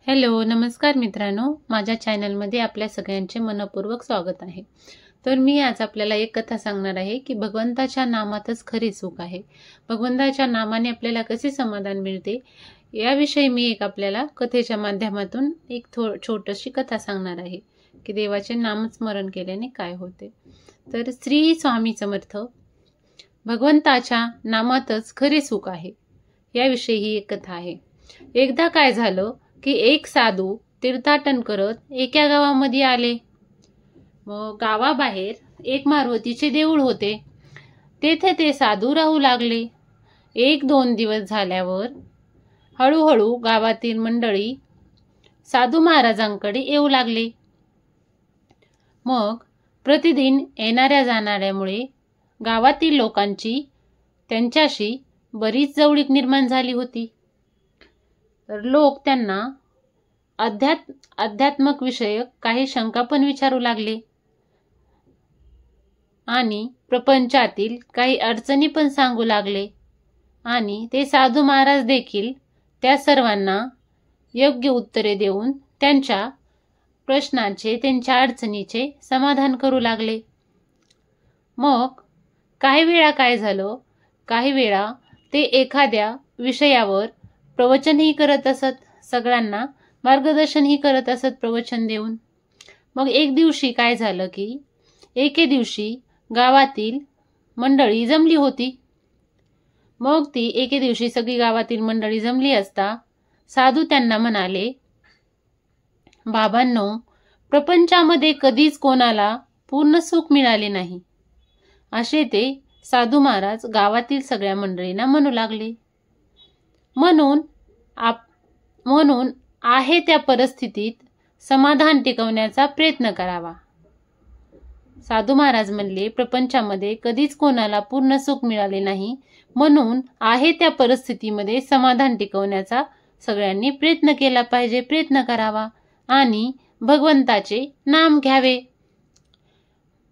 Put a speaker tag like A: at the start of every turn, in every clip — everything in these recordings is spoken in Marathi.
A: हॅलो, नमस्कार मित्रांनो. माझ्या चॅनलमध्ये आपल्या सगळ्यांचे मनपूर्वक स्वागत आहे. तर मी आज आपल्याला एक कथा सांगणार आहे की भगवंताच्या नामातच खरी सुख आहे. भगवंताच्या नामाने आपल्याला कसे समाधान मिळते याविषयी मी आपल्याला कथेच्या माध्यमातून एक छोटीशी कथा सांगणार आहे की देवाचे नामस्मरण केल्याने काय होते. तर श्री स्वामी समर्थ. भगवंताच्या नामातच खरे सुख आहे याविषयी ही एक कथा आहे. एकदा काय झालं की एक साधू तीर्थाटन करत एका गावामध्ये आले. मग गावाबाहेर एक मारुतीचे देऊळ होते. तेथे ते साधू राहू लागले. 1-2 दिवस झाल्यावर हळूहळू गावातील मंडळी साधू महाराजांकडे येऊ लागले. मग प्रतिदिन येणाऱ्या जाणाऱ्यामुळे गावातील लोकांची त्यांच्याशी बरीच जवळीक निर्माण झाली होती. तर लोक त्यांना अध्यात्मक विषयक काही शंका पण विचारू लागले आणि प्रपंचातील काही अडचणी पण सांगू लागले. आणि ते साधू महाराज देखील त्या सर्वांना योग्य उत्तरे देऊन त्यांच्या प्रश्नांचे, त्यांच्या अडचणीचे समाधान करू लागले. मग काही वेळा काय झालं, काही वेळा ते एखाद्या विषयावर प्रवचनही करत असत, सगळ्यांना मार्गदर्शनही करत असत प्रवचन देऊन. मग एक दिवशी काय झालं की एके दिवशी गावातील मंडळी जमली होती. मग ती एके दिवशी सगळी गावातील मंडळी जमली असता साधू त्यांना म्हणाले, बाबांनो, प्रपंचामध्ये कधीच कोणाला पूर्ण सुख मिळाले नाही. असे ते साधू महाराज गावातील सगळ्या मंडळींना म्हणू लागले. म्हणून आहे त्या परिस्थितीत समाधान टिकवण्याचा प्रयत्न करावा. साधू महाराज म्हणले, प्रपंचामध्ये कधीच कोणाला पूर्ण सुख मिळाले नाही, म्हणून आहे त्या परिस्थितीमध्ये समाधान टिकवण्याचा सगळ्यांनी प्रयत्न केला पाहिजे, प्रयत्न करावा आणि भगवंताचे नाम घ्यावे.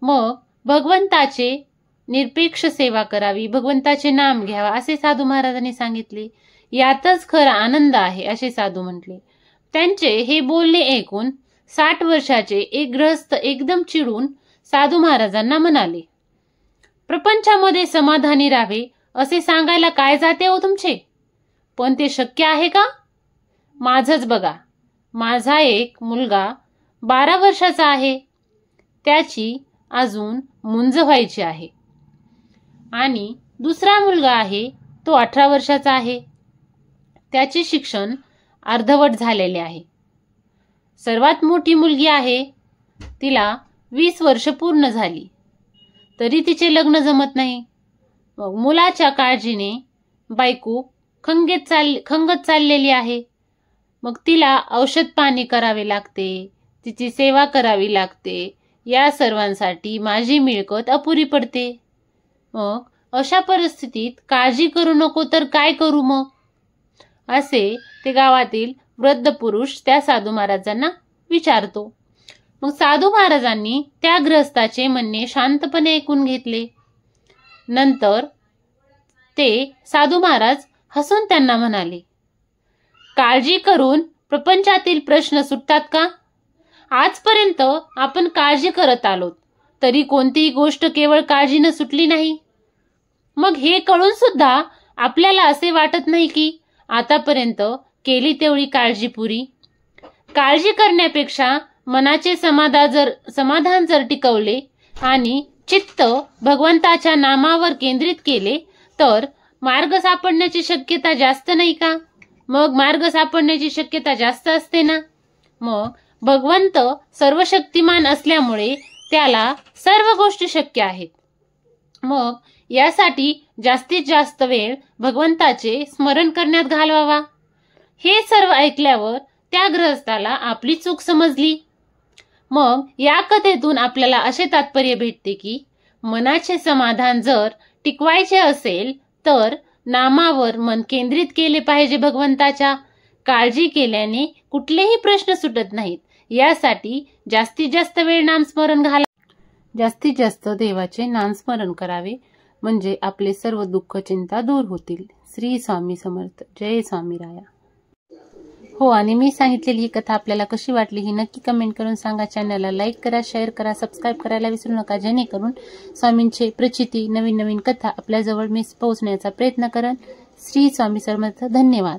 A: मग भगवंताचे निरपेक्ष सेवा करावी, भगवंताचे नाम घ्यावा असे साधू महाराजांनी सांगितले. यातच खरा आनंद आहे असे साधू म्हटले. त्यांचे हे बोलणे ऐकून 60 वर्षाचे एक गृहस्थ एकदम चिडून साधू महाराजांना म्हणाले, प्रपंचामध्ये समाधानी राहावे असे सांगायला काय जाते हो तुमचे? पण ते शक्य आहे का? माझंच बघा, माझा एक मुलगा 12 वर्षाचा आहे, त्याची अजून मुंज व्हायची आहे. आणि दुसरा मुलगा आहे, तो 18 वर्षाचा आहे, त्याचे शिक्षण अर्धवट झालेले आहे. सर्वात मोठी मुलगी आहे, तिला 20 वर्ष पूर्ण झाली, तरी तिचे लग्न जमत नाही. मग मुलाच्या काळजीने बायको खंगत चाललेली आहे. मग तिला औषध पाणी करावे लागते, तिची सेवा करावी लागते. या सर्वांसाठी माझी मिळकत अपुरी पडते. मग अशा परिस्थितीत काळजी करू नको तर काय करू मग? असे ते गावातील वृद्ध पुरुष त्या साधू महाराजांना विचारतो. मग साधू महाराजांनी त्या गृहस्थाचे म्हणणे शांतपणे ऐकून घेतले. नंतर ते साधू महाराज हसून त्यांना म्हणाले, काळजी करून प्रपंचातील प्रश्न सुटतात का? आजपर्यंत आपण काळजी करत आलोत, तरी कोणतीही गोष्ट केवळ काळजीनं सुटली नाही. मग हे कळून सुद्धा आपल्याला असे वाटत नाही की आतापर्यंत केली तेवढी काळजी पुरी. काळजी करण्यापेक्षा मनाचे समाधान जर टिकवले आणि चित्त भगवंताच्या नामावर केंद्रित केले तर मार्ग सापडण्याची शक्यता जास्त नाही का? मग मार्ग सापडण्याची शक्यता जास्त असते ना. मग भगवंत सर्वशक्तिमान असल्यामुळे त्याला सर्व गोष्टी शक्य आहेत. मग यासाठी जास्तीत जास्त वेळ भगवंताचे स्मरण करण्यात घालवावा. हे सर्व ऐकल्यावर त्या गृहस्थाला आपली चूक समजली. मग या कथेतून आपल्याला असे तात्पर्य भेटते की मनाचे समाधान जर टिकवायचे असेल तर नामावर मन केंद्रित केले पाहिजे भगवंताच्या. काळजी केल्याने कुठलेही प्रश्न सुटत नाहीत. यासाठी जास्तीत जास्त वेळ नामस्मरण घाला, जास्तीत जास्त देवाचे नामस्मरण करावे, म्हणजे आपले सर्व दुःख चिंता दूर होतील. श्री स्वामी समर्थ. जय स्वामी राया. हो, आणि मी सांगितलेली ही कथा आपल्याला कशी वाटली ही नक्की कमेंट करून सांगा. चॅनलला लाईक करा, शेअर करा, सबस्क्राईब करायला विसरू नका, जेणेकरून स्वामींचे प्रचिती नवीन नवीन कथा आपल्याजवळ मी पोहोचण्याचा प्रयत्न करेन. श्री स्वामी समर्थ. धन्यवाद.